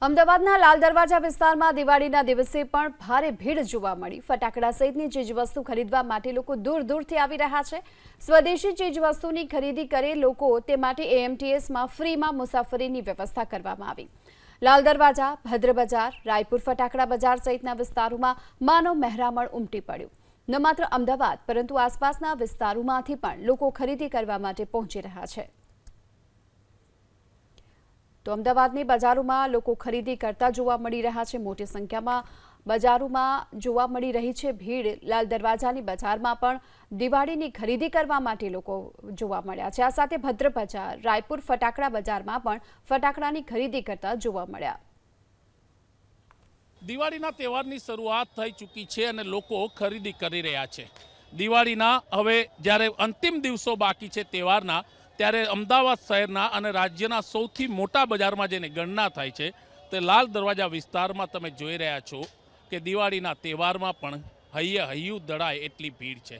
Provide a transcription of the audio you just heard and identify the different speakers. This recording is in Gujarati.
Speaker 1: અમદાવાદના લાલ દરવાજા વિસ્તારમાં દિવાળીના દિવસે પણ ભારે ભીડ જોવા મળી। ફટાકડા સહિતની ચીજવસ્તુ ખરીદવા માટે લોકો દૂર દૂરથી આવી રહ્યા છે। સ્વદેશી ચીજવસ્તુની ખરીદી કરે લોકો તે માટે એએમટીએસમાં ફ્રીમાં મુસાફરીની વ્યવસ્થા કરવામાં આવી। લાલ દરવાજા, ભદ્ર બજાર, રાયપુર ફટાકડા બજાર સહિતના વિસ્તારોમાં માનવ મહેરામણ ઉમટી પડ્યું। ન માત્ર અમદાવાદ પરંતુ આસપાસના વિસ્તારોમાંથી પણ લોકો ખરીદી કરવા માટે પહોંચી રહ્યા છે। તો અમદાવાદની બજારોમાં લોકો ખરીદી કરતા જોવા મળી રહ્યા છે। મોટી સંખ્યામાં બજારોમાં જોવા મળી રહી છે ભીડ। લાલ દરવાજાની બજારમાં પણ દિવાળીની ખરીદી કરવા માટે લોકો જોવા મળ્યા છે। આ સાથે ભદ્ર બજાર, રાયપુર ફટાકડા બજારમાં પણ ફટાકડાની ખરીદી કરતા જોવા મળ્યા।
Speaker 2: દિવાળીના તહેવારની શરૂઆત થઈ ચૂકી છે અને લોકો ખરીદી કરી રહ્યા છે। દિવાળીના હવે જ્યારે અંતિમ દિવસો બાકી છે તહેવારના, ત્યારે અમદાવાદ શહેરના અને રાજ્યના સૌથી મોટા બજારમાં જેને ગણના થાય છે તે લાલ દરવાજા વિસ્તારમાં તમે જોઈ રહ્યા છો કે દિવાળીના તહેવારમાં પણ હૈયે હૈયું દળાય એટલી ભીડ છે।